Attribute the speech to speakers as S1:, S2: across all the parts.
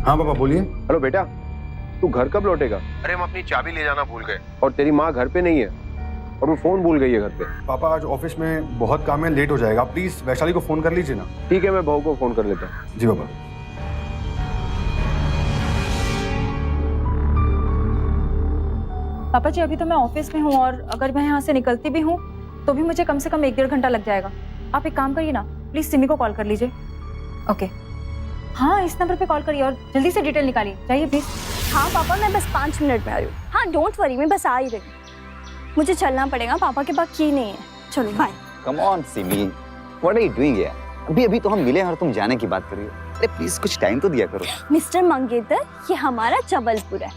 S1: हाँ पापा बोलिए।
S2: हेलो बेटा, तू घर कब लौटेगा? अरे हम अपनी चाबी ले जाना भूल गए और तेरी माँ घर पे नहीं है और वो फोन भूल गई है घर पे।
S1: पापा आज ऑफिस में बहुत काम है, लेट हो जाएगा, प्लीज वैशाली को फोन कर लीजिए ना।
S2: ठीक है, मैं बहू को फोन कर लेता हूँ।
S1: जी पापा।
S3: पापा जी अभी तो मैं ऑफिस में हूँ और अगर मैं यहाँ से निकलती भी हूँ तो भी मुझे कम से कम 1-1.5 घंटा लग जाएगा। आप एक काम करिए ना, प्लीज सिमी को कॉल कर लीजिए। ओके हाँ, इस नंबर पे कॉल करिए और जल्दी से डिटेल निकालिए, चाहिए प्लीज।
S4: हाँ पापा, मैं बस 5 मिनट में आ रही हूँ। हाँ डोंट वरी, मैं बस आ ही रही हूँ। मुझे चलना पड़ेगा, पापा के पास की नहीं है। चलो bye.
S5: Come on Simi, what are you doing यार? अभी तो हम मिले हैं और तुम जाने की बात कर रही हो। अरे प्लीज कुछ टाइम तो दिया करो।
S4: मिस्टर मंगेतर, ये हमारा जबलपुर है,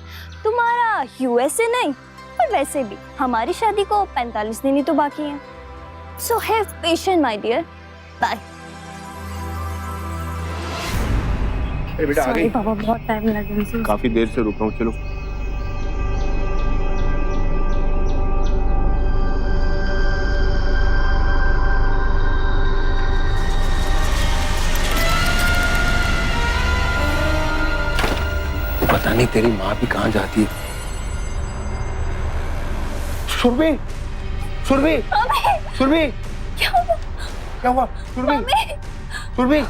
S4: तुम्हारा यूएसए नहीं। पर वैसे भी हमारी शादी को 45 दिन ही तो बाकी हैं। So have patience my dear, bye.
S2: बेटा आ गई?
S4: पापा बहुत टाइम लगा मुझे।
S2: काफी देर से रुक रहा हूँ, चलो। पता नहीं तेरी माँ भी कहाँ जाती है। सुरभि, सुरभि, सुरभि, क्या हुआ? सुरभि, सुरभि।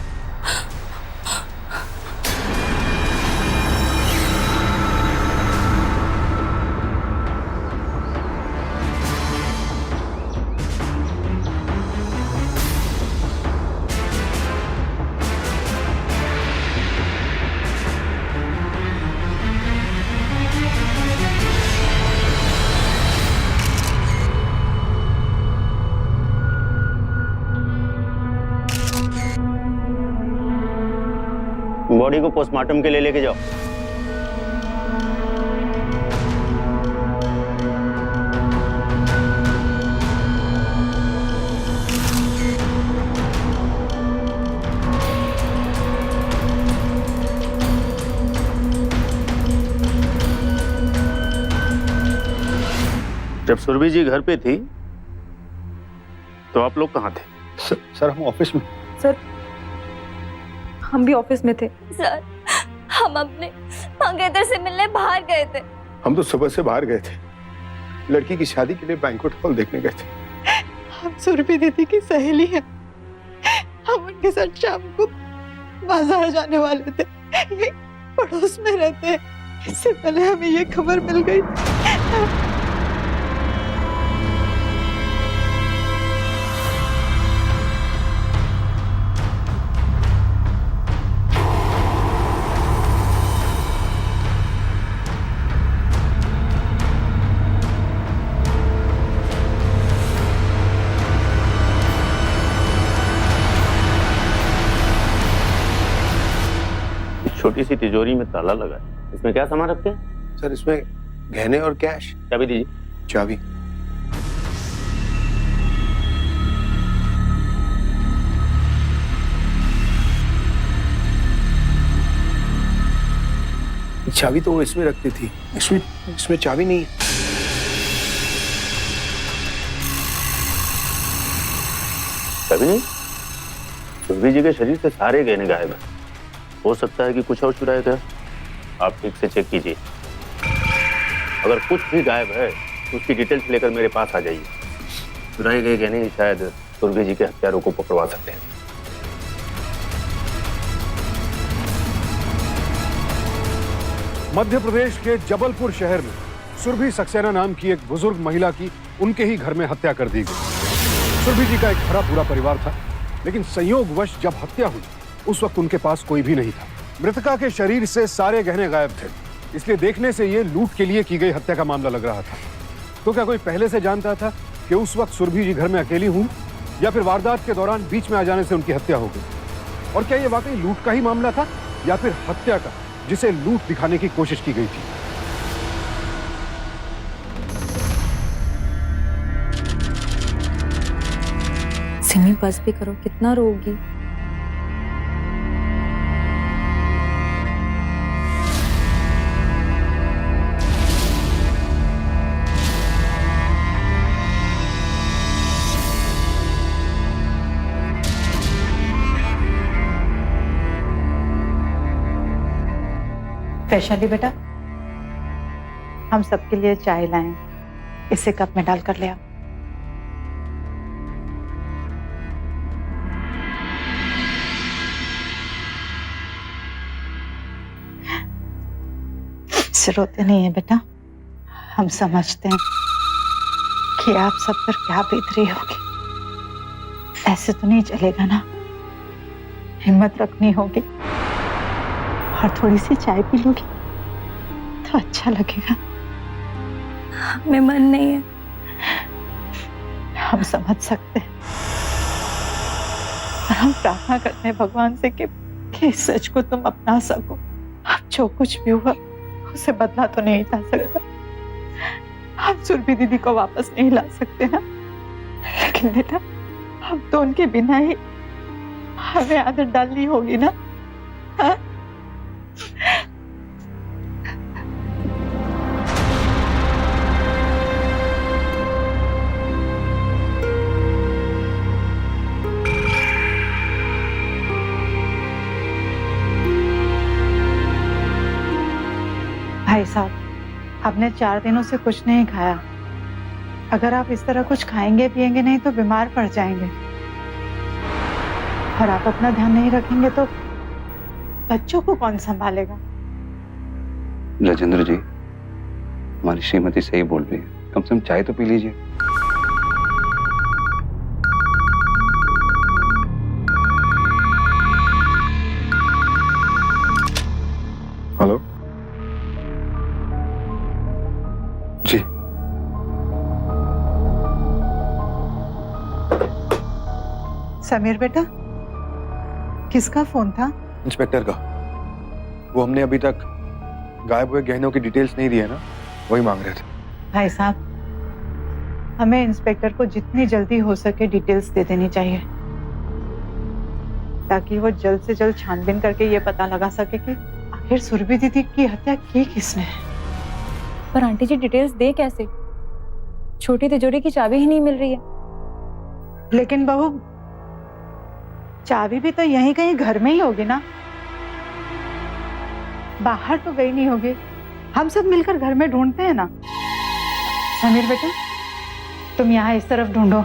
S6: बॉडी को पोस्टमार्टम के लिए लेके जाओ। जब सुरभि जी घर पे थी तो आप लोग कहाँ थे?
S1: सर हम ऑफिस में।
S3: सर हम भी ऑफिस में थे।
S4: सर हम अपने मंगेतर से मिलने बाहर गए थे।
S2: हम तो सुबह से बाहर गए थे, लड़की की शादी के लिए बैंक्वेट हॉल देखने गए थे।
S7: हम सुरभि दीदी की सहेली हैं। हम उनके साथ शाम को बाजार जाने वाले थे, ये पड़ोस में रहते हैं। इससे पहले हमें ये खबर मिल गई।
S6: छोटी सी तिजोरी में ताला लगा है, इसमें क्या सामान रखते हैं?
S2: सर इसमें गहने और कैश।
S6: चाबी दीजिए।
S2: चाबी। चाबी तो वो इसमें रखती थी, इसमें चाबी नहीं है।
S6: चाबी नहीं? सुरभि जी के शरीर से सारे गहने गायब हैं। हो सकता है कि कुछ और चुराया गया। आप ठीक से चेक कीजिए, अगर कुछ भी गायब है तो उसकी डिटेल्स लेकर मेरे पास आ जाइए। चुराए गए गहने ही शायद सुरभि जी के हत्यारों को पकड़वा सकते हैं।
S8: मध्य प्रदेश के जबलपुर शहर में सुरभि सक्सेना नाम की एक बुजुर्ग महिला की उनके ही घर में हत्या कर दी गई। सुरभि जी का एक भरा पूरा परिवार था, लेकिन संयोगवश जब हत्या हुई उस वक्त उनके पास कोई भी नहीं था। मृतका के शरीर से सारे गहने गायब थे, इसलिए देखने से ये लूट के लिए की गई हत्या का मामला लग रहा था। तो क्या कोई पहले से जानता था कि उस वक्त सुरभि जी घर में अकेली हुई, या फिर वारदात के दौरान बीच में आ जाने से उनकी हत्या हो गई? और क्या ये वाकई लूट का ही मामला था या फिर हत्या का, जिसे लूट दिखाने की कोशिश की गई थी?
S3: सिमी बस भी करो, कितना रोगी।
S7: वैशाली बेटा, हम सबके लिए चाय लाएं, इसे कप में डाल कर ले आओ। रोते नहीं है बेटा, हम समझते हैं कि आप सब पर क्या बीत रही होगी। ऐसे तो नहीं चलेगा ना, हिम्मत रखनी होगी और थोड़ी सी चाय पी लोगी तो अच्छा लगेगा।
S4: हमें मन नहीं है।
S7: हम समझ सकते हैं और हम प्रार्थना करते हैं भगवान से कि इस सच को तुम अपना सको। अब जो कुछ भी हुआ उसे बदला तो नहीं जा सकता, हम सुरभि दीदी को वापस नहीं ला सकते ना, लेकिन बेटा हम तो उनके बिना ही हमें आदत डालनी होगी ना। हाँ? भाई साहब, आपने 4 दिनों से कुछ नहीं खाया। अगर आप इस तरह कुछ खाएंगे पिएंगे नहीं तो बीमार पड़ जाएंगे, और आप अपना ध्यान नहीं रखेंगे तो बच्चों को कौन संभालेगा?
S9: राजेंद्र जी, हमारी श्रीमती सही बोल रही है, कम से कम चाय तो पी लीजिए।
S1: हेलो जी,
S7: समीर बेटा, किसका फोन था?
S1: इंस्पेक्टर का। वो हमने अभी तक गायब हुए गहनों की डिटेल्स नहीं दी है ना, वही मांग रहे थे।
S7: भाई साहब, हमें इंस्पेक्टर को जितनी जल्दी हो सके डिटेल्स दे देनी चाहिए, ताकि वो जल्द से जल्द छानबीन करके ये पता लगा सके कि आखिर सुरभि दीदी की हत्या की किसने है।
S3: पर आंटी जी डिटेल्स दे कैसे? छोटी तिजोरी की चाबी ही नहीं मिल रही है।
S7: लेकिन बहू, चाबी भी तो यहीं कहीं घर में ही होगी ना, बाहर तो गई नहीं होगी। हम सब मिलकर घर में ढूंढते हैं ना। समीर बेटा, तुम यहाँ इस तरफ ढूंढो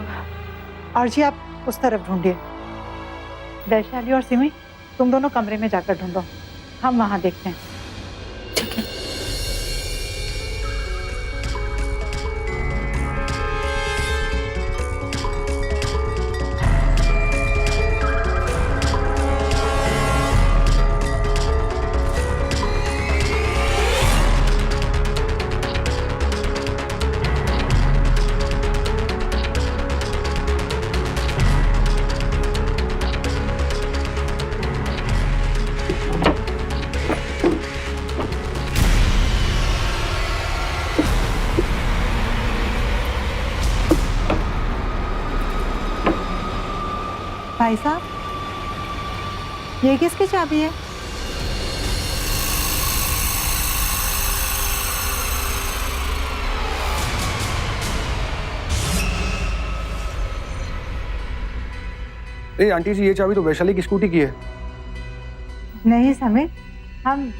S7: और जी आप उस तरफ ढूंढिए। वैशाली और सिमी, तुम दोनों कमरे में जाकर ढूंढो, हम वहां देखते हैं।
S3: ठीक है।
S7: भाई साहब, ये किसकी चाबी है?
S1: ए आंटी जी, ये चाबी तो वैशाली की स्कूटी की है।
S7: नहीं समीर, हम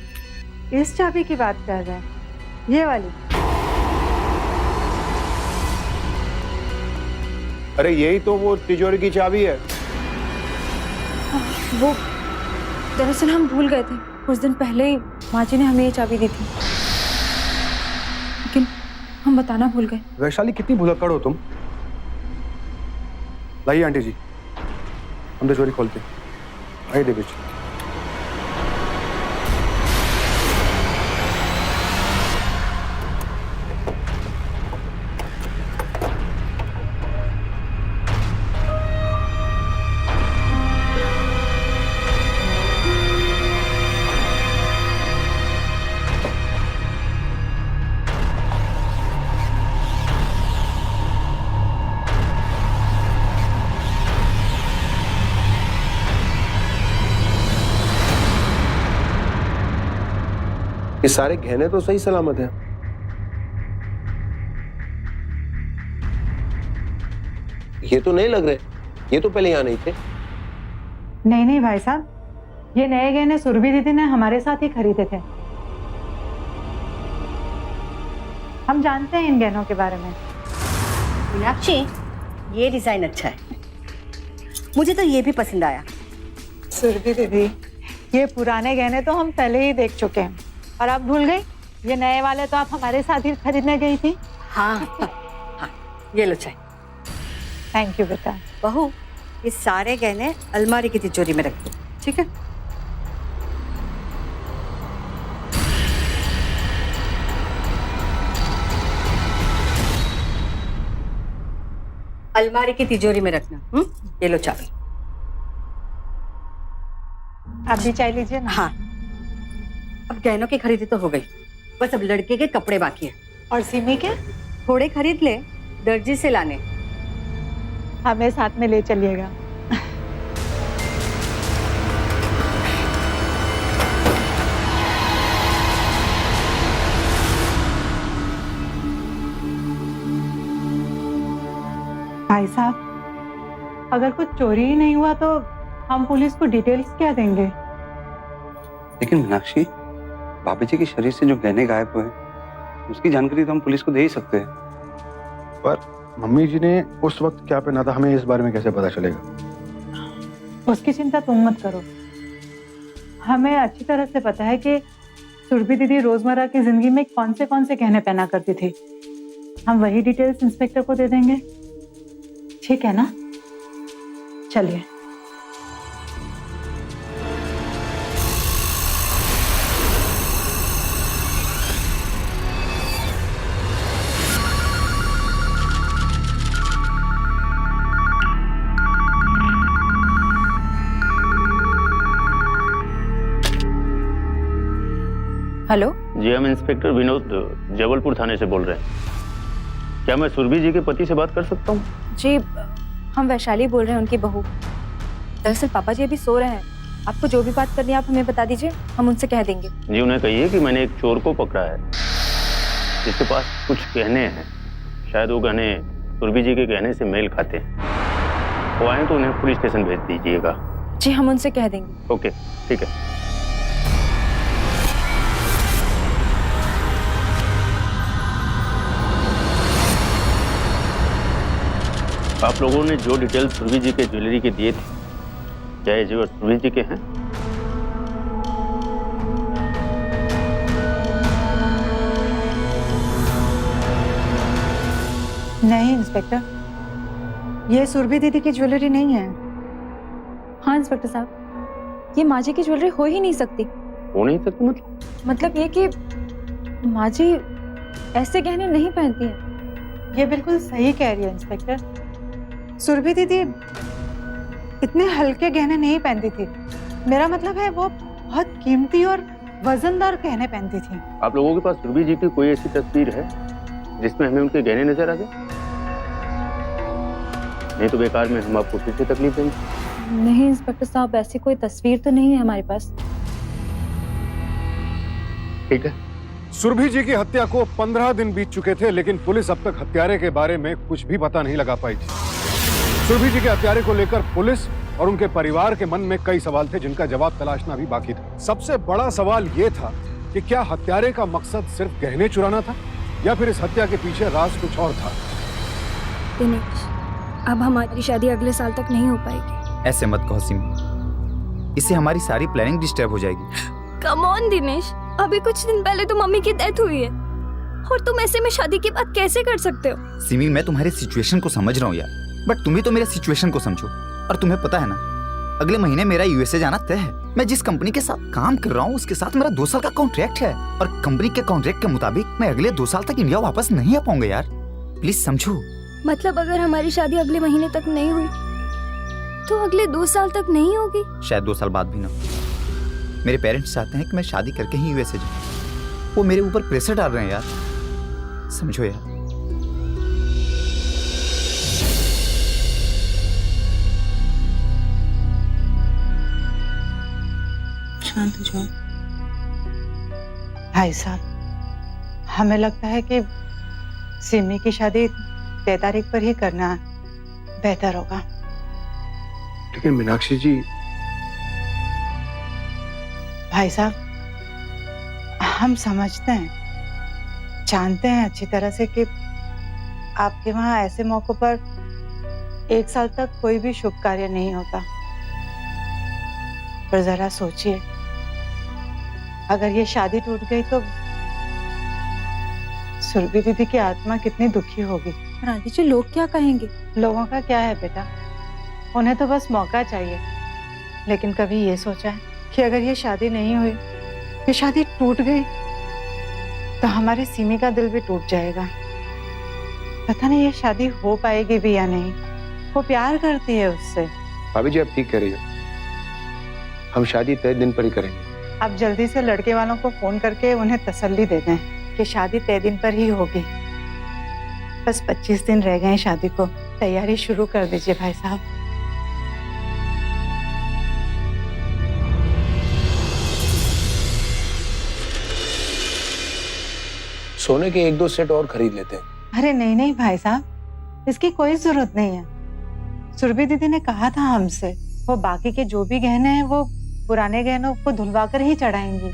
S7: इस चाबी की बात कर रहे हैं, ये वाली।
S2: अरे यही तो वो तिजोरी की चाबी है।
S3: वो दरअसल हम भूल गए थे, कुछ दिन पहले ही माँ जी ने हमें ये चाबी दी थी, लेकिन हम बताना भूल गए।
S1: वैशाली, कितनी भुलक्कड़ हो तुम। लाइए आंटी जी, हम तिजोरी खोलते हैं। आइए देवी जी।
S2: ये सारे गहने तो सही सलामत हैं। ये तो नहीं लग रहे, ये तो पहले यहाँ नहीं थे।
S7: नहीं नहीं भाई साहब, ये नए गहने सुरभि दीदी ने हमारे साथ ही खरीदे थे। हम जानते हैं इन गहनों के बारे में।
S10: मीनाक्षी, ये डिजाइन अच्छा है, मुझे तो ये भी पसंद आया।
S7: सुरभि दीदी, ये पुराने गहने तो हम पहले ही देख चुके हैं और आप भूल गई? ये नए वाले तो आप हमारे साथ ही खरीदने गई थी।
S10: हाँ हाँ, ये लो चाय।
S7: थैंक यू बेटा।
S10: बहू, ये सारे गहने अलमारी की तिजोरी में रख दो, ठीक है? अलमारी की तिजोरी में रखना। ये लो चाबी।
S7: आप भी चाय लीजिए ना।
S10: हाँ, अब गहनों की खरीदी तो हो गई, बस अब लड़के के कपड़े बाकी हैं।
S7: और सिमी के?
S10: थोड़े खरीद ले, दर्जी से लाने।
S7: हमें साथ में ले चलिएगा। भाई साहब, अगर कुछ चोरी ही नहीं हुआ तो हम पुलिस को डिटेल्स क्या देंगे?
S9: लेकिन मीनाक्षी, भाभी जी के शरीर से जो गहने गायब हुए उसकी जानकारी तो हम पुलिस को दे ही सकते हैं।
S1: पर मम्मी जी ने उस वक्त क्या पहना था, हमें इस बारे में कैसे पता चलेगा?
S7: उसकी चिंता तुम मत करो। हमें अच्छी तरह से पता है कि सुरभि दीदी रोजमर्रा की जिंदगी में कौन से गहने पहना करती थी। हम वही डिटेल्स इंस्पेक्टर को दे देंगे, ठीक है ना? चलिए।
S3: हेलो,
S6: जी हम इंस्पेक्टर विनोद जबलपुर थाने से बोल रहे हैं। क्या मैं सुरभि जी के पति से बात कर सकता हूँ?
S3: जी हम वैशाली बोल रहे हैं, उनकी बहू। दरअसल पापा जी अभी सो रहे हैं। आपको जो भी बात करनी है आप हमें बता दीजिए, हम उनसे कह देंगे।
S6: जी उन्हें कहिए कि मैंने एक चोर को पकड़ा है जिसके पास कुछ गहने हैं। शायद वो गहने सुरभि जी के गहने से मेल खाते हैं। वो आए तो उन्हें पुलिस स्टेशन भेज दीजिएगा।
S3: जी हम उनसे कह देंगे।
S6: ओके, ठीक है। आप लोगों ने जो डिटेल सुरभि जी के ज्वेलरी के दिए थे, क्या ये जेवर सुरभि जी के हैं?
S7: नहीं इंस्पेक्टर, ये सुरभि दीदी की ज्वेलरी नहीं है।
S3: हाँ इंस्पेक्टर साहब, ये माँ जी की ज्वेलरी हो ही नहीं सकती।
S6: हो नहीं सकती
S3: मतलब ये कि माँ जी ऐसे गहने नहीं पहनती हैं।
S7: ये बिल्कुल सही कह रही है इंस्पेक्टर। सुरभि दीदी इतने हल्के गहने नहीं पहनती थी। मेरा मतलब है वो बहुत कीमती और वजनदार गहने पहनती थी।
S6: आप लोगों के पास सुरभि जी की कोई ऐसी तस्वीर है जिसमें हमें उनके गहने नजर आ जाए? नहीं तो बेकार में हम आपको फिर से तकलीफ देंगे।
S3: नहीं इंस्पेक्टर साहब, ऐसी कोई तस्वीर तो नहीं है हमारे पास।
S6: ठीक है।
S8: सुरभि जी की हत्या को 15 दिन बीत चुके थे, लेकिन पुलिस अब तक हत्यारे के बारे में कुछ भी पता नहीं लगा पाई थी। सुरभि जी के हत्यारे को लेकर पुलिस और उनके परिवार के मन में कई सवाल थे जिनका जवाब तलाशना भी बाकी था। सबसे बड़ा सवाल यह था कि क्या हत्यारे का मकसद सिर्फ गहने चुराना था या फिर इस हत्या के पीछे राज कुछ और था?
S4: दिनेश, अब हमारी शादी अगले साल तक नहीं हो पाएगी।
S5: ऐसे मत कहो सिमी, इससे हमारी सारी प्लानिंग डिस्टर्ब हो जाएगी।
S4: कम ऑन दिनेश, अभी कुछ दिन पहले तो मम्मी की डेथ हुई है और तुम ऐसे में शादी की बात कैसे कर सकते हो?
S5: सिमी, मैं तुम्हारे सिचुएशन को समझ रहा हूँ यार, बट तुम भी तो मेरे सिचुएशन को समझो। और तुम्हें पता है ना, अगले महीने मेरा यूएसए जाना तय है। मैं जिस कंपनी के साथ काम कर रहा हूँ उसके साथ मेरा 2 साल का कॉन्ट्रैक्ट है और कंपनी के कॉन्ट्रैक्ट के मुताबिक मैं अगले 2 साल तक इंडिया वापस नहीं आ पाऊंगा यार। प्लीज समझो।
S4: मतलब अगर हमारी शादी अगले महीने तक नहीं हुई तो अगले 2 साल तक नहीं होगी?
S5: शायद 2 साल बाद भी ना। मेरे पेरेंट्स चाहते हैं कि मैं शादी करके ही यूएसए जाऊं। वो मेरे ऊपर प्रेशर डाल रहे हैं यार, समझो यार।
S10: शांत हो जाओ।
S7: भाई साहब, हमें लगता है कि सिमी की शादी 3 तारीख पर ही करना बेहतर होगा।
S1: लेकिन मीनाक्षी जी।
S7: भाई साहब, हम समझते हैं जानते हैं अच्छी तरह से कि आपके वहाँ ऐसे मौकों पर 1 साल तक कोई भी शुभ कार्य नहीं होता। पर जरा सोचिए, अगर ये शादी टूट गई तो सुरभि दीदी की आत्मा कितनी दुखी होगी।
S3: राधी जी, लोग क्या कहेंगे?
S7: लोगों का क्या है बेटा, उन्हें तो बस मौका चाहिए। लेकिन कभी ये सोचा है कि अगर ये शादी नहीं हुई, ये शादी टूट गई, तो हमारे सिमी का दिल भी टूट जाएगा। पता नहीं ये शादी हो पाएगी भी या नहीं। वो प्यार करती है उससे।
S2: भाभी जी, आप ठीक कह रही हो, हम शादी तय दिन पर ही करेंगे।
S7: आप जल्दी से लड़के वालों को फोन करके उन्हें तसल्ली दे दें कि शादी तय दिन पर ही होगी। बस 25 दिन रह गए हैं शादी को, तैयारी शुरू कर दीजिए भाई साहब।
S2: सोने के 1-2 सेट और खरीद लेते हैं।
S7: अरे नहीं नहीं भाई साहब, इसकी कोई जरूरत नहीं है। सुरभि दीदी ने कहा था हमसे, वो बाकी के जो भी गहने हैं वो पुराने गहनों को धुलवा कर ही चढ़ाएंगी।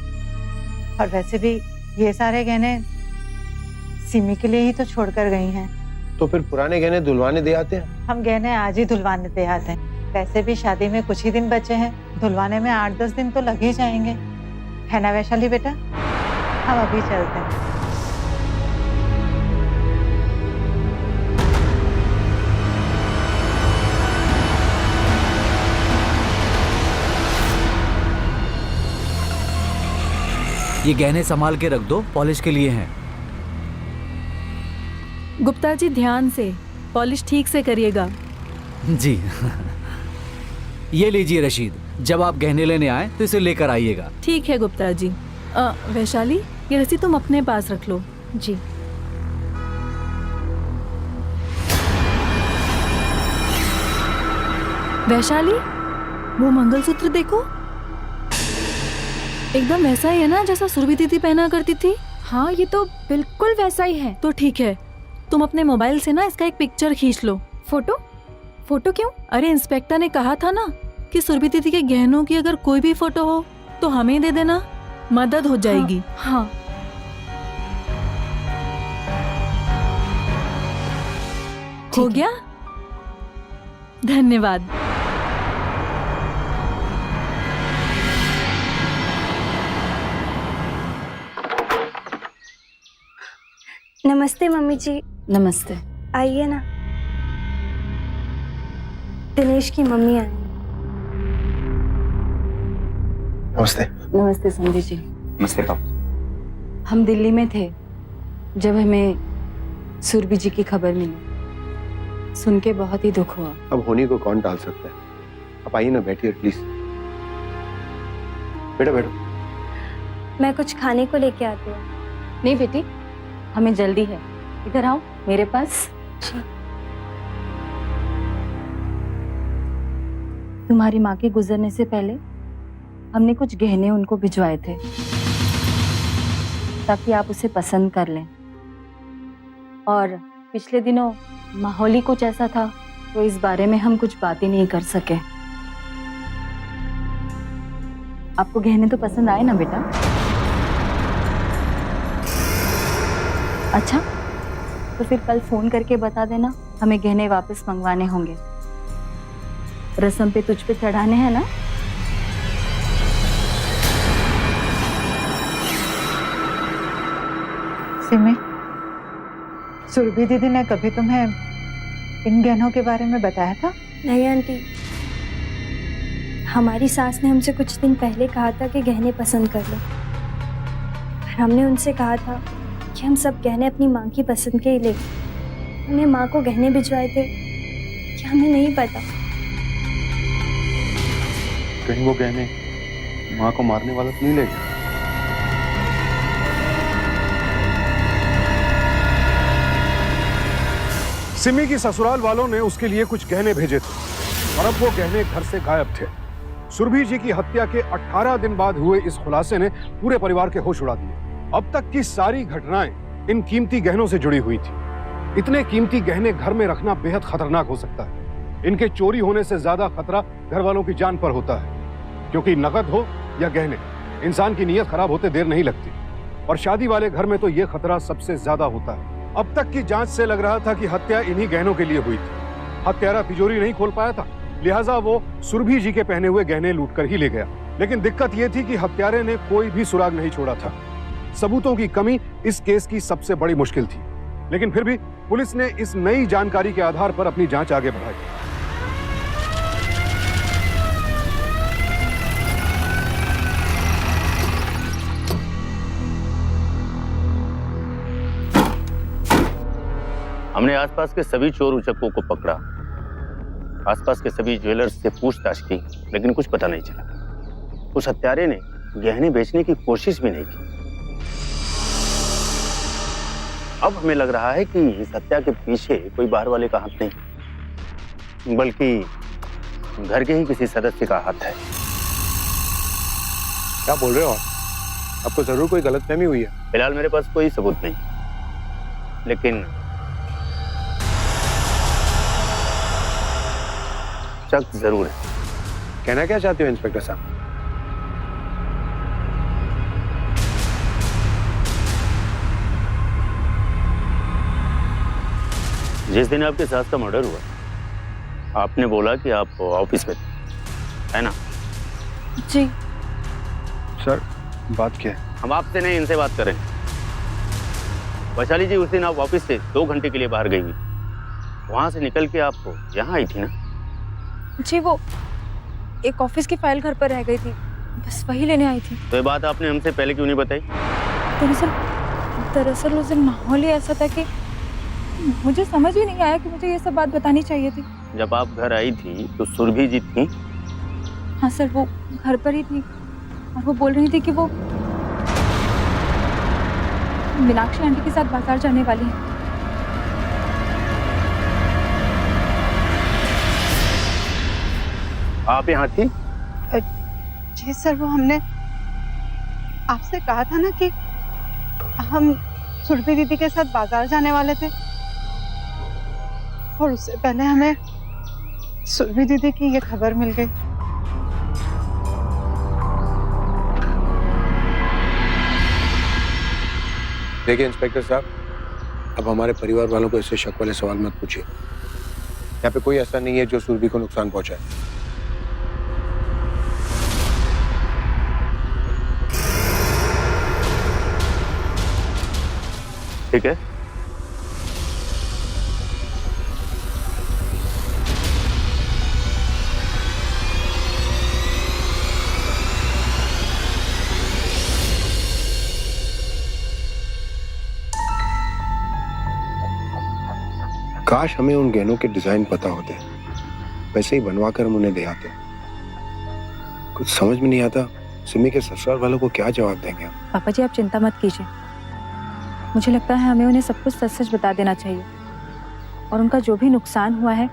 S7: और वैसे भी ये सारे गहने सिमी के लिए ही तो छोड़कर गई हैं।
S2: तो फिर पुराने गहने धुलवाने दे आते हैं।
S7: हम गहने आज ही धुलवाने दे आते हैं। वैसे भी शादी में कुछ ही दिन बचे हैं, धुलवाने में 8-10 दिन तो लग ही जाएंगे, है ना वैशाली बेटा? हम अभी चलते हैं।
S11: ये गहने संभाल के रख दो, पॉलिश के लिए हैं।
S12: गुप्ता जी, ध्यान से पॉलिश ठीक से करिएगा।
S11: जी। ये लीजिए रशीद, जब आप गहने लेने आए तो इसे लेकर आइएगा।
S12: ठीक है गुप्ता जी। वैशाली, ये रसीद तुम अपने पास रख लो।
S3: जी।
S12: वैशाली, वो मंगलसूत्र देखो, एकदम वैसा ही है ना जैसा सुरभि दीदी पहना करती थी।
S3: हाँ, ये तो बिल्कुल वैसा ही है।
S12: तो ठीक है, तुम अपने मोबाइल से ना इसका एक पिक्चर खींच लो।
S3: फोटो? फोटो क्यों?
S12: अरे इंस्पेक्टर ने कहा था ना कि सुरभि दीदी के गहनों की अगर कोई भी फोटो हो तो हमें दे देना, मदद हो जाएगी।
S3: हाँ।
S12: हो गया? धन्यवाद।
S4: नमस्ते मम्मी जी।
S3: नमस्ते।
S4: आइए ना। दिनेश की मम्मी आई।
S2: नमस्ते।
S3: नमस्ते संधि जी।
S5: नमस्ते पापा।
S3: हम दिल्ली में थे जब हमें सुरभि जी की खबर मिली। सुन के बहुत ही दुख हुआ।
S2: अब होनी को कौन टाल सकता है। आप आइए ना, बैठिए प्लीज। बेटा बैठो।
S4: मैं कुछ खाने को लेके आती हूँ।
S3: नहीं बेटी, हमें जल्दी है, इधर आओ मेरे पास। तुम्हारी माँ के गुजरने से पहले हमने कुछ गहने उनको भिजवाए थे ताकि आप उसे पसंद कर लें। और पिछले दिनों माहौल ही कुछ ऐसा था तो इस बारे में हम कुछ बात ही नहीं कर सके। आपको गहने तो पसंद आए ना बेटा? अच्छा, तो फिर कल फोन करके बता देना, हमें गहने वापस मंगवाने होंगे। रस्म पे तुझ पे चढ़ाने हैं ना?
S7: सिमी, सुरभि दीदी ने कभी तुम्हें इन गहनों के बारे में बताया था?
S4: नहीं आंटी, हमारी सास ने हमसे कुछ दिन पहले कहा था कि गहने पसंद कर लो। हमने उनसे कहा था कि हम सब गहने अपनी माँ की पसंद के ही ले। हमने माँ को गहने भिजवाए थे कि हमें नहीं पता।
S1: कहीं वो गहने माँ को मारने वाला तो नहीं ले गया?
S8: सिमी की ससुराल वालों ने उसके लिए कुछ गहने भेजे थे और अब वो गहने घर से गायब थे। सुरभि जी की हत्या के 18 दिन बाद हुए इस खुलासे ने पूरे परिवार के होश उड़ा दिए। अब तक की सारी घटनाएं इन कीमती गहनों से जुड़ी हुई थी। इतने कीमती गहने घर में रखना बेहद खतरनाक हो सकता है। इनके चोरी होने से ज्यादा खतरा घर वालों की जान पर होता है, क्योंकि नकद हो या गहने, इंसान की नीयत खराब होते देर नहीं लगती। और शादी वाले घर में तो ये खतरा सबसे ज्यादा होता है। अब तक की जांच से लग रहा था कि हत्या इन्हीं गहनों के लिए हुई थी। हत्यारा तिजोरी नहीं खोल पाया था, लिहाजा वो सुरभि जी के पहने हुए गहने लूटकर ही ले गया। लेकिन दिक्कत ये थी कि हत्यारे ने कोई भी सुराग नहीं छोड़ा था। सबूतों की कमी इस केस की सबसे बड़ी मुश्किल थी। लेकिन फिर भी पुलिस ने इस नई जानकारी के आधार पर अपनी जांच आगे बढ़ाई।
S6: हमने आसपास के सभी चोर उचक्कों को पकड़ा, आसपास के सभी ज्वेलर्स से पूछताछ की, लेकिन कुछ पता नहीं चला। उस हत्यारे ने गहने बेचने की कोशिश भी नहीं की। अब हमें लग रहा है कि इस हत्या के पीछे कोई बाहर वाले का हाथ नहीं, बल्कि घर के ही किसी सदस्य का हाथ है।
S2: क्या बोल रहे हो आप? आपको जरूर कोई गलतफहमी हुई है।
S6: फिलहाल मेरे पास कोई सबूत नहीं, लेकिन शक जरूर है।
S2: कहना क्या चाहते हो इंस्पेक्टर साहब?
S6: जिस दिन आपके सास का मर्डर हुआ, आपने बोला कि आप ऑफिस में थे, है ना?
S3: जी
S1: सर, बात क्या है?
S6: हम आपसे नहीं, इनसे बात कर रहे हैं। वैशाली जी, उस दिन आप ऑफिस से 2 घंटे के लिए बाहर गई हुई, वहां से निकल के आप यहाँ आई थी ना?
S3: जी, वो एक ऑफिस की फाइल घर पर रह गई थी, बस वही लेने आई थी।
S6: तो ये बात आपने हमसे पहले क्यों नहीं बताई?
S3: दरअसल उस दिन माहौल ही ऐसा था कि मुझे समझ ही नहीं आया कि मुझे ये सब बात बतानी चाहिए थी।
S6: जब आप घर आई थी तो सुरभि जी थी?
S3: हाँ सर, वो घर पर ही थी और वो बोल रही थी कि वो मीनाक्षी आंटी के साथ बाजार जाने वाली है।
S2: आप यहाँ थी?
S7: जी सर, वो हमने आपसे कहा था ना कि हम सुरभि दीदी के साथ बाजार जाने वाले थे, और उससे पहले हमें सुरभि दीदी की ये खबर मिल गई।
S2: देखिए इंस्पेक्टर साहब, अब हमारे परिवार वालों को इससे शक वाले सवाल मत पूछिए। यहाँ पे कोई ऐसा नहीं है जो सुरभि को नुकसान पहुंचाए।
S6: ठीक है।
S2: काश हमें उन गहनों के डिजाइन पता होते, वैसे ही बनवा कर हम उन्हें ले आते। कुछ समझ में नहीं आता सिमी के ससुराल वालों को क्या जवाब देंगे हम।
S3: पापा जी, आप चिंता मत कीजिए, मुझे लगता है हमें उन्हें सब कुछ सच सच बता देना चाहिए और उनका जो भी नुकसान हुआ है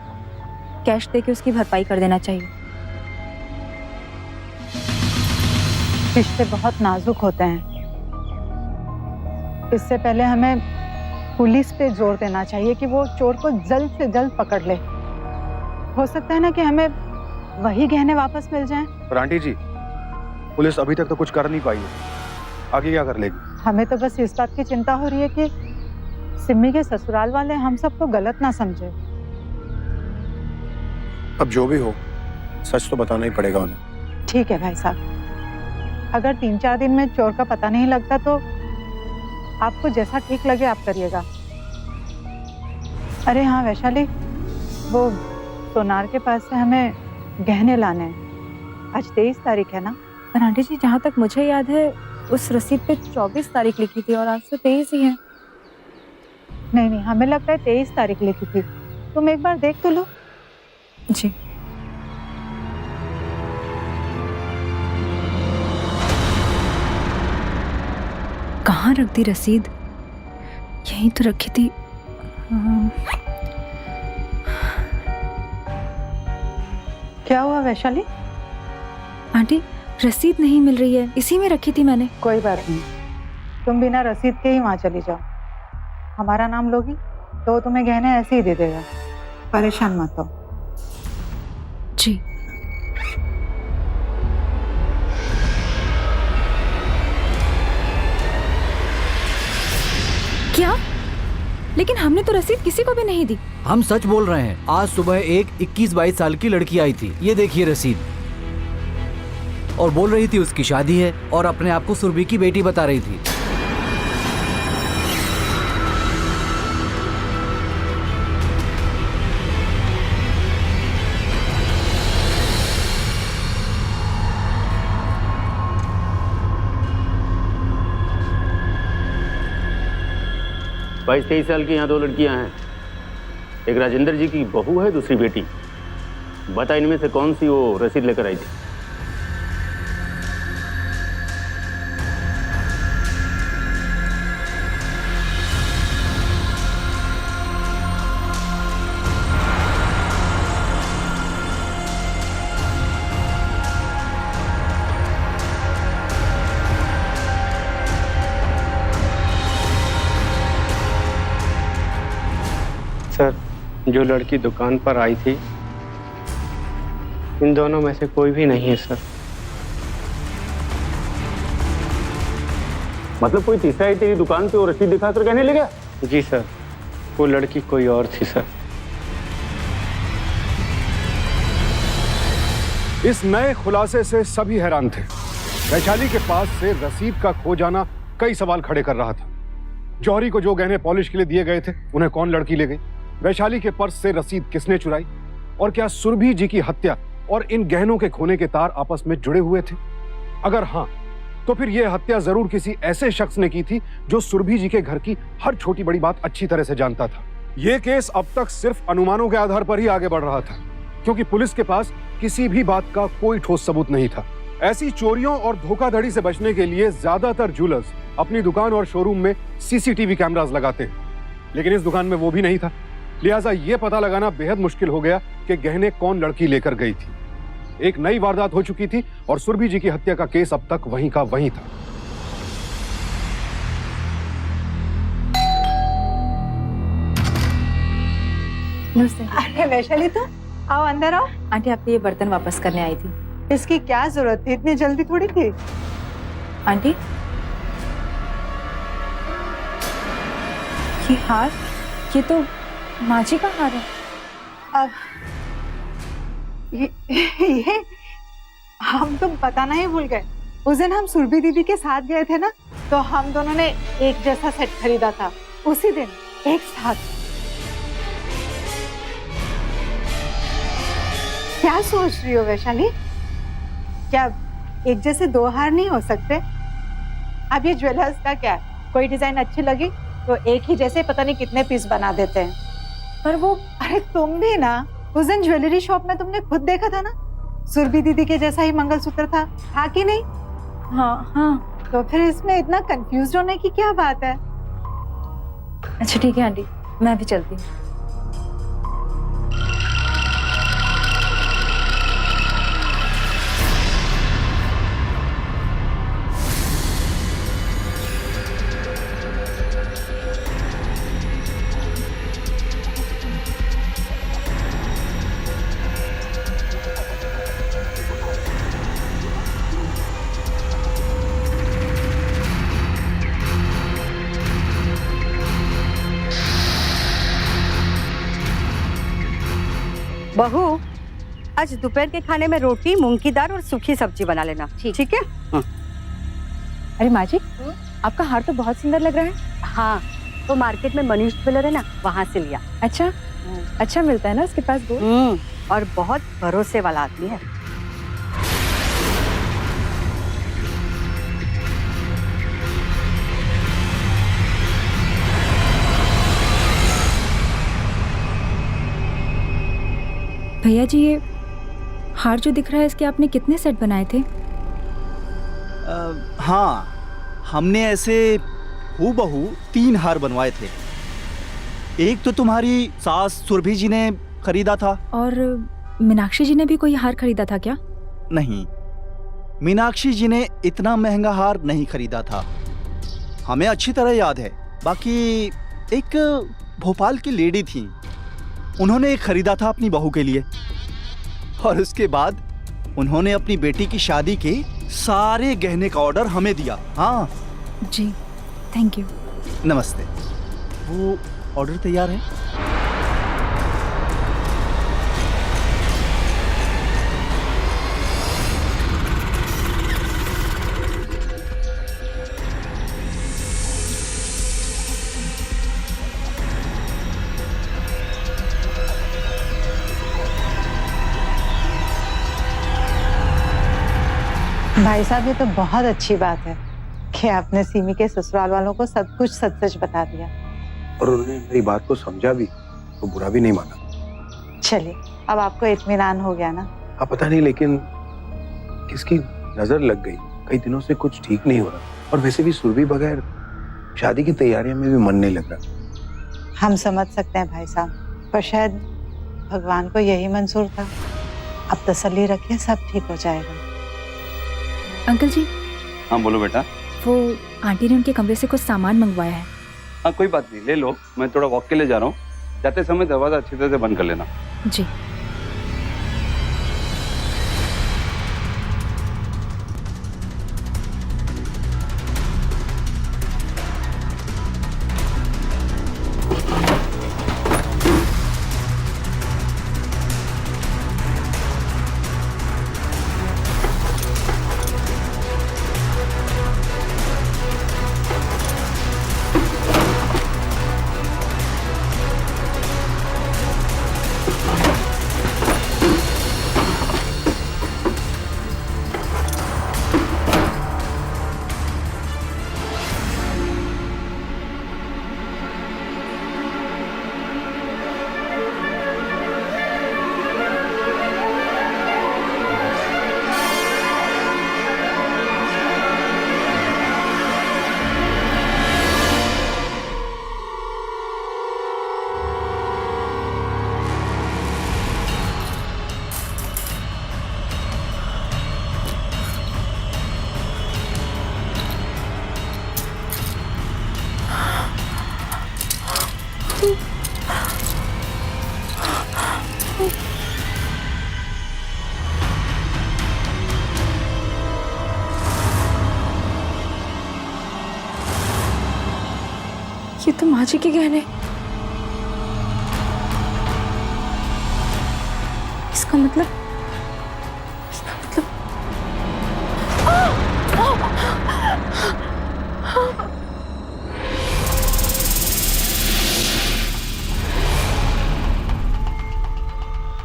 S3: कैश देके उसकी भरपाई कर देना चाहिए।
S7: रिश्ते बहुत नाजुक होते हैं, इससे पहले हमें पुलिस पे जोर देना चाहिए कि वो चोर को जल्द से जल्द पकड़ ले। हो सकता है ना कि हमें वही गहने वापस मिल जाएं।
S1: पर आंटी जी, पुलिस अभी तक तो कुछ कर नहीं पाई है, आगे क्या कर लेगी?
S7: हमें तो बस इस बात की चिंता हो रही है कि सिमी के ससुराल वाले हम सबको गलत ना समझे।
S2: अब जो भी हो, सच तो बताना ही पड़ेगा उन्हें।
S7: ठीक है भाई साहब, अगर 3-4 दिन में चोर का पता नहीं लगता तो आपको जैसा ठीक लगे आप करिएगा। अरे हाँ वैशाली, वो सोनार के पास से हमें गहने लाने हैं। आज 23 तारीख है ना?
S3: पर आंटी जी, जहाँ तक मुझे याद है उस रसीद पे 24 तारीख लिखी थी और आज तो 23 ही है।
S7: नहीं नहीं, हमें लगता है 23 तारीख लिखी थी। तुम एक बार देख तो लो।
S3: जी। कहाँ रख दी रसीद? यहीं तो रखी थी।
S7: क्या हुआ वैशाली?
S3: आंटी, रसीद नहीं मिल रही है, इसी में रखी थी मैंने।
S7: कोई बात नहीं, तुम बिना रसीद के ही वहां चली जाओ। हमारा नाम लोगी तो तुम्हें गहने ऐसे ही दे देगा, परेशान मत हो।
S3: जी। क्या? लेकिन हमने तो रसीद किसी को भी नहीं दी।
S11: हम सच बोल रहे हैं। आज सुबह एक 21-22 साल की लड़की आई थी, ये देखिए रसीद, और बोल रही थी उसकी शादी है और अपने आप को सुरभि की बेटी बता रही थी।
S6: बाईस 23 साल की यहाँ 2 लड़कियां हैं। एक राजेंद्र जी की बहू है, दूसरी बेटी। बता इनमें से कौन सी वो रसीद लेकर आई थी?
S13: सर, जो लड़की दुकान पर आई थी, इन दोनों में से कोई भी नहीं है सर।
S6: मतलब कोई तीसरा ही तेरी दुकान पे वो रसीद दिखाकर कहने लगा?
S13: जी सर, वो लड़की कोई और थी सर।
S8: इस नए खुलासे से सभी हैरान थे। वैशाली के पास से रसीद का खो जाना कई सवाल खड़े कर रहा था। जौहरी को जो गहने पॉलिश के लिए दिए गए थे, उन्हें कौन लड़की ले गई? वैशाली के पर्स से रसीद किसने चुराई? और क्या सुरभि जी की हत्या और इन गहनों के खोने के तार आपस में जुड़े हुए थे? अगर हाँ, तो फिर यह हत्या जरूर किसी ऐसे शख्स ने की थी जो सुरभि जी के घर की हर छोटी बड़ी बात अच्छी तरह से जानता था। यह केस अब तक सिर्फ अनुमानों के आधार पर ही आगे बढ़ रहा था, क्योंकि पुलिस के पास किसी भी बात का कोई ठोस सबूत नहीं था। ऐसी चोरियों और धोखाधड़ी से बचने के लिए ज्यादातर ज्वेलर्स अपनी दुकान और शोरूम में सीसीटीवी कैमरास लगाते हैं, लेकिन इस दुकान में वो भी नहीं था। लिहाजा ये पता लगाना बेहद मुश्किल हो गया कि गहने कौन लड़की लेकर गई थी। एक नई वारदात हो चुकी थी और सुरभि जी की हत्या का केस अब तक वहीं का वहीं था।
S7: अरे वैशाली, तो आओ, अंदर आओ।
S3: आंटी, आपके ये बर्तन वापस करने आई थी।
S7: इसकी क्या जरूरत थी? इतनी जल्दी थोड़ी थी।
S3: आंटी, ये हार, ये तो माँ जी का हार है।
S7: अब ये हम तो बताना ही भूल गए। उस दिन हम सुरभि दीदी के साथ गए थे ना, तो हम दोनों ने एक जैसा सेट खरीदा था उसी दिन एक साथ। क्या सोच रही हो वैशाली? क्या एक जैसे 2 हार नहीं हो सकते? अब ये ज्वेलर्स का क्या है, कोई डिजाइन अच्छी लगी तो एक ही जैसे पता नहीं कितने पीस बना देते हैं। पर वो, अरे तुम भी ना, उस दिन ज्वेलरी शॉप में तुमने खुद देखा था ना, सुरभि दीदी के जैसा ही मंगलसूत्र था कि नहीं?
S3: हाँ हाँ।
S7: तो फिर इसमें इतना कंफ्यूज होने की क्या बात है?
S3: अच्छा ठीक है आंटी, मैं भी चलती हूँ।
S10: बहू, आज दोपहर के खाने में रोटी, मूंग की दाल और सूखी सब्जी बना लेना। ठीक है?
S3: अरे माँ जी, आपका हार तो बहुत सुंदर लग रहा है।
S10: हाँ, तो मार्केट में मनीष ज्वेलर है ना, वहाँ से लिया।
S3: अच्छा, अच्छा मिलता है ना उसके पास गोल्ड?
S10: और बहुत भरोसे वाला आदमी है।
S3: भैया जी, ये हार जो दिख रहा है, इसके आपने कितने सेट बनाए थे?
S14: हाँ, हमने ऐसे हूबहू 3 हार बनवाए थे। एक तो तुम्हारी सास सुरभि जी ने खरीदा था।
S3: और मीनाक्षी जी ने भी कोई हार खरीदा था क्या?
S14: नहीं, मीनाक्षी जी ने इतना महंगा हार नहीं खरीदा था, हमें अच्छी तरह याद है। बाकी एक भोपाल की लेडी थी, उन्होंने एक खरीदा था अपनी बहू के लिए, और उसके बाद उन्होंने अपनी बेटी की शादी के सारे गहने का ऑर्डर हमें दिया। हाँ
S3: जी, थैंक यू।
S14: नमस्ते। वो ऑर्डर तैयार है।
S7: भाई साहब, ये तो बहुत अच्छी बात है कि आपने सिमी के ससुराल वालों को सब कुछ सच सच बता दिया।
S2: और उन्होंने मेरी बात को समझा भी, तो बुरा भी नहीं माना।
S7: चलिए, अब आपको इत्मीनान हो गया ना?
S2: अब पता नहीं लेकिन किसकी नजर लग गई, कई दिनों से कुछ ठीक नहीं हो रहा। और वैसे भी सुरभि बगैर शादी की तैयारियों में भी मन नहीं लग रहा।
S7: हम समझ सकते हैं भाई साहब, पर शायद भगवान को यही मंजूर था। अब तसल्ली रखिए, सब ठीक हो जाएगा।
S3: अंकल जी,
S9: हाँ बोलो बेटा।
S3: वो आंटी ने उनके कमरे से कुछ सामान मंगवाया है।
S9: हाँ कोई बात नहीं, ले लो। मैं थोड़ा वॉक के लिए जा रहा हूँ, जाते समय दरवाजा अच्छी तरह से बंद कर लेना।
S3: जी। ये तो माँ जी के गहने। इसका मतलब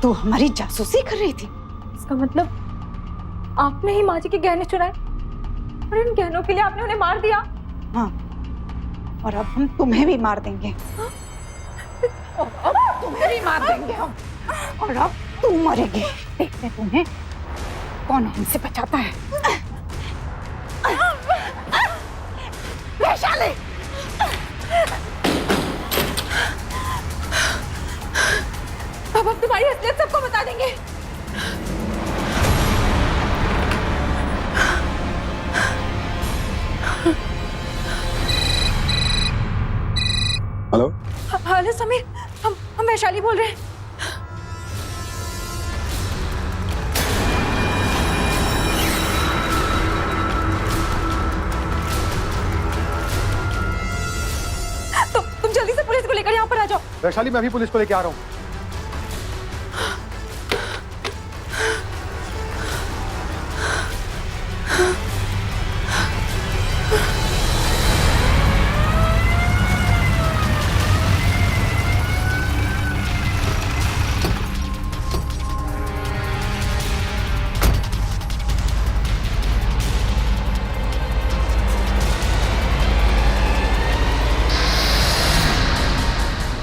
S7: तो हमारी जासूसी कर रही थी।
S3: इसका मतलब आपने ही माँ जी के गहने चुराए और इन गहनों के लिए आपने उन्हें मार दिया।
S7: हाँ, और अब हम तुम्हें भी मार देंगे। और अब तुम्हें भी मार देंगे हम। और अब तुम मरेगी। देखते हैं तुम्हें कौन हमसे बचाता है। वैशाली,
S3: अब हम तुम्हारी असलियत सबको बता देंगे।
S2: हेलो
S3: हेलो समीर, हम वैशाली बोल रहे हैं। तुम जल्दी से पुलिस को लेकर यहाँ पर आ जाओ।
S8: वैशाली, मैं भी पुलिस को लेके आ रहा हूँ।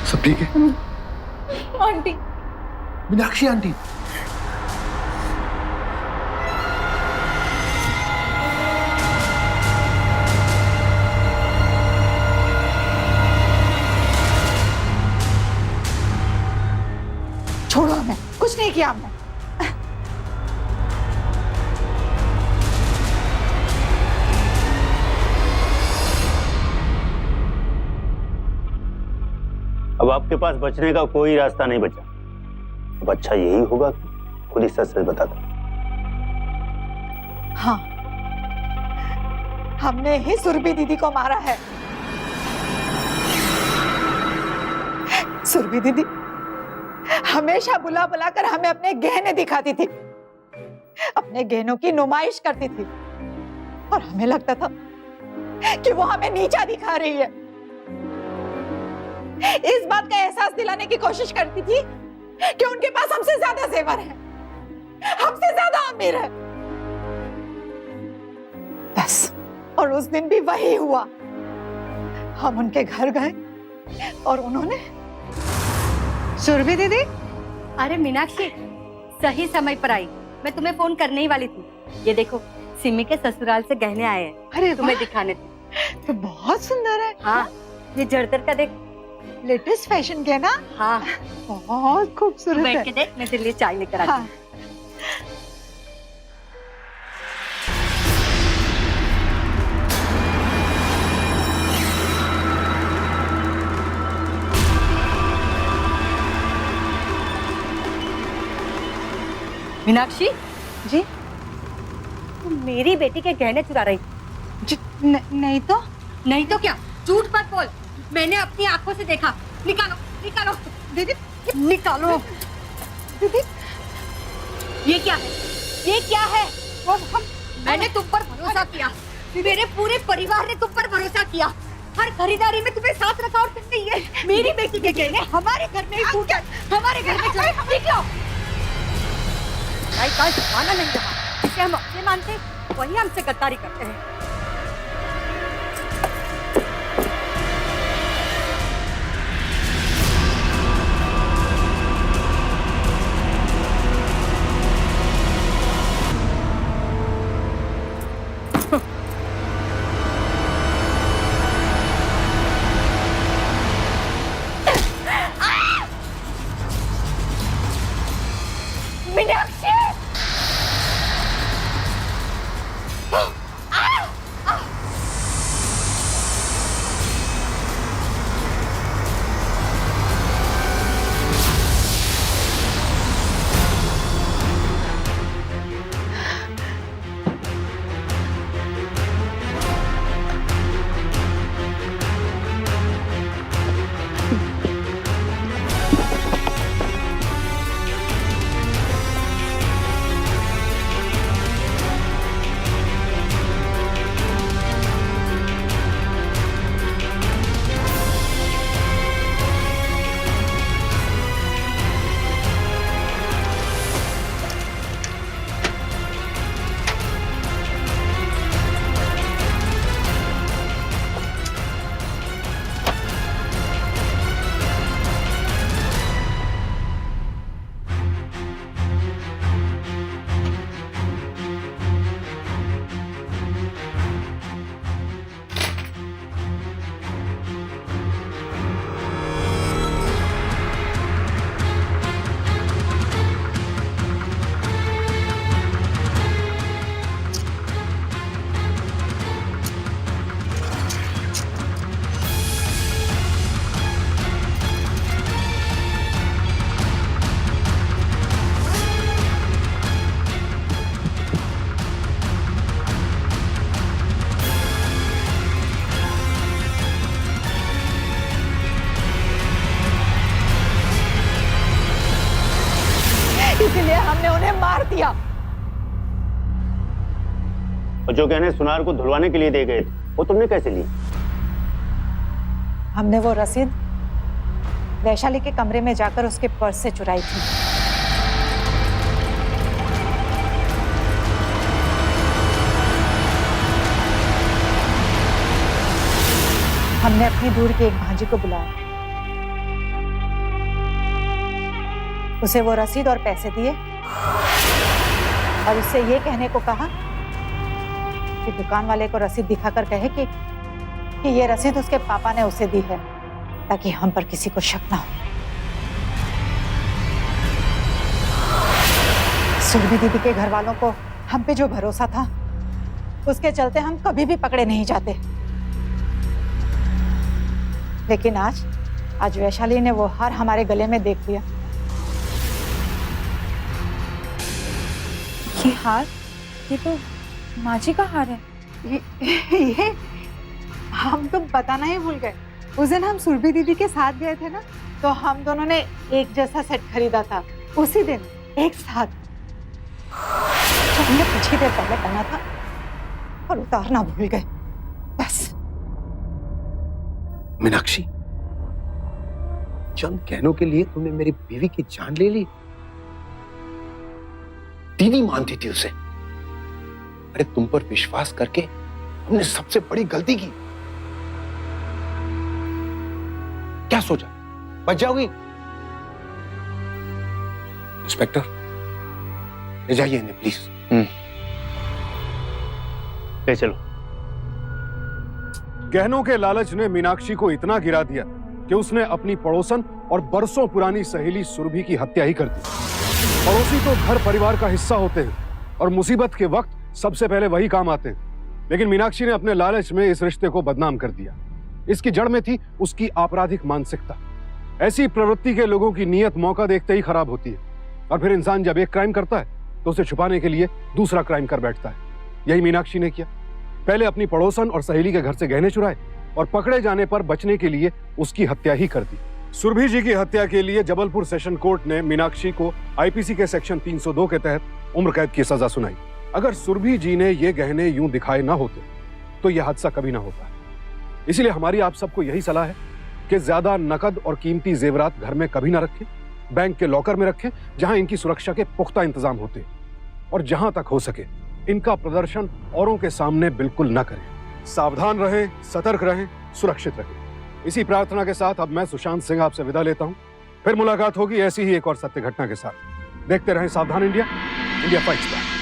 S8: सब ठीक है?
S3: आंटी,
S8: मीनाक्षी आंटी,
S7: छोड़ो हमें, कुछ नहीं किया हमने।
S6: अब आपके पास बचने का कोई रास्ता नहीं बचा। अब अच्छा यही होगा कि खुद ही सच सच बता दो।
S7: हाँ, हमने ही सुरभि दीदी को मारा है। सुरभि दीदी हमेशा बुला बुला कर हमें अपने गहने दिखाती थी, अपने गहनों की नुमाइश करती थी और हमें लगता था कि वो हमें नीचा दिखा रही है। इस बात का एहसास दिलाने की कोशिश करती थी कि उनके पास हमसे ज्यादा जेवर है, हमसे ज्यादा अमीर है। बस, और उस दिन भी वही हुआ। हम उनके घर गए और उन्होंने।
S10: सुरभि दीदी, अरे मीनाक्षी सही समय पर आई, मैं तुम्हें फोन करने ही वाली थी। ये देखो सिमी के ससुराल से गहने आए हैं,
S7: अरे
S10: तुम्हें दिखाने थे।
S7: तो बहुत सुंदर है।
S10: हाँ, ये जर्दर का देख,
S7: लेटेस्ट फैशन के ना।
S10: हाँ
S7: बहुत खूबसूरत
S10: बैठ
S7: है।
S10: के देख, मैं तेरे लिए चाय लेकर आती हूँ।
S7: हाँ।
S10: मीनाक्षी
S7: जी,
S10: तुम मेरी बेटी के गहने चुरा रही।
S7: नहीं तो।
S10: नहीं तो क्या, झूठ मत बोल, मैंने अपनी आंखों से देखा। निकालो निकालो
S7: दीदी,
S10: निकालो।
S7: दीदी
S10: ये क्या है, ये क्या है? मैंने तुम पर भरोसा किया, मेरे पूरे परिवार ने तुम पर भरोसा किया। हर खरीदारी में तुम्हें साथ रखा और तुमने ये मेरी बेटी के गहने हमारे घर में ही फूटे, हमारे घर में चुराए। निकलो। का जमाना नहीं रहा, जिसे हम अपने मानते वही हमसे गद्दारी करते हैं। मीनाक्षी!
S7: इसीलिए हमने उन्हें मार दिया।
S6: और जो गहने सुनार को धुलवाने के लिए दे गए थे, वो तुमने कैसे लिए?
S7: हमने वो रसीद वैशाली के कमरे में जाकर उसके पर्स से चुराई थी। हमने अपनी दूर की एक भांजी को बुलाया, उसे वो रसीद और पैसे दिए और उससे ये कहने को कहा कि दुकान वाले को रसीद दिखाकर कहे कि ये रसीद उसके पापा ने उसे दी है, ताकि हम पर किसी को शक ना हो। सुरभि दीदी के घर वालों को हम पे जो भरोसा था, उसके चलते हम कभी भी पकड़े नहीं जाते। लेकिन आज वैशाली ने वो हार हमारे गले में देख लिया।
S3: ये हार, ये तो माँ जी का हार है।
S7: ये हम तो बताना ही भूल गए। उस दिन हम सुरभि दीदी के साथ गए थे ना, तो हम दोनों ने एक जैसा सेट खरीदा था उसी दिन एक साथ, तो हमने कुछ ही देर पहले पहना था और उतारना भूल गए बस।
S2: मीनाक्षी, चंद गहनों के लिए तुमने मेरी बीवी की जान ले ली। दीदी मानती थी उसे। अरे तुम पर विश्वास करके हमने सबसे बड़ी गलती की। क्या सोचा बच जाओगी? इंस्पेक्टर, ले जाइए इन्हें प्लीज।
S6: ले चलो।
S8: गहनों के लालच ने मीनाक्षी को इतना गिरा दिया कि उसने अपनी पड़ोसन और बरसों पुरानी सहेली सुरभि की हत्या ही कर दी। पड़ोसी तो घर परिवार का हिस्सा होते हैं और मुसीबत के वक्त सबसे पहले वही काम आते हैं, लेकिन मीनाक्षी ने अपने लालच में इस रिश्ते को बदनाम कर दिया। इसकी जड़ में थी उसकी आपराधिक मानसिकता। ऐसी प्रवृत्ति के लोगों की नीयत मौका देखते ही खराब होती है, और फिर इंसान जब एक क्राइम करता है तो उसे छुपाने के लिए दूसरा क्राइम कर बैठता है। यही मीनाक्षी ने किया। पहले अपनी पड़ोसन और सहेली के घर से गहने चुराए और पकड़े जाने पर बचने के लिए उसकी हत्या ही कर दी। सुरभि जी की हत्या के लिए जबलपुर सेशन कोर्ट ने मीनाक्षी को आईपीसी के सेक्शन 302 के तहत उम्र कैद की सजा सुनाई। अगर सुरभि जी ने ये गहने यूं दिखाए ना होते तो यह हादसा कभी ना होता। इसीलिए हमारी आप सबको यही सलाह है कि ज्यादा नकद और कीमती जेवरात घर में कभी ना रखें। बैंक के लॉकर में रखें जहां इनकी सुरक्षा के पुख्ता इंतजाम होते हैं, और जहां तक हो सके इनका प्रदर्शन औरों के सामने बिल्कुल न करें। सावधान रहें, सतर्क रहें, सुरक्षित रहें। इसी प्रार्थना के साथ अब मैं सुशांत सिंह आपसे विदा लेता हूं। फिर मुलाकात होगी ऐसी ही एक और सत्य घटना के साथ। देखते रहें सावधान इंडिया, इंडिया फाइट्स बैक।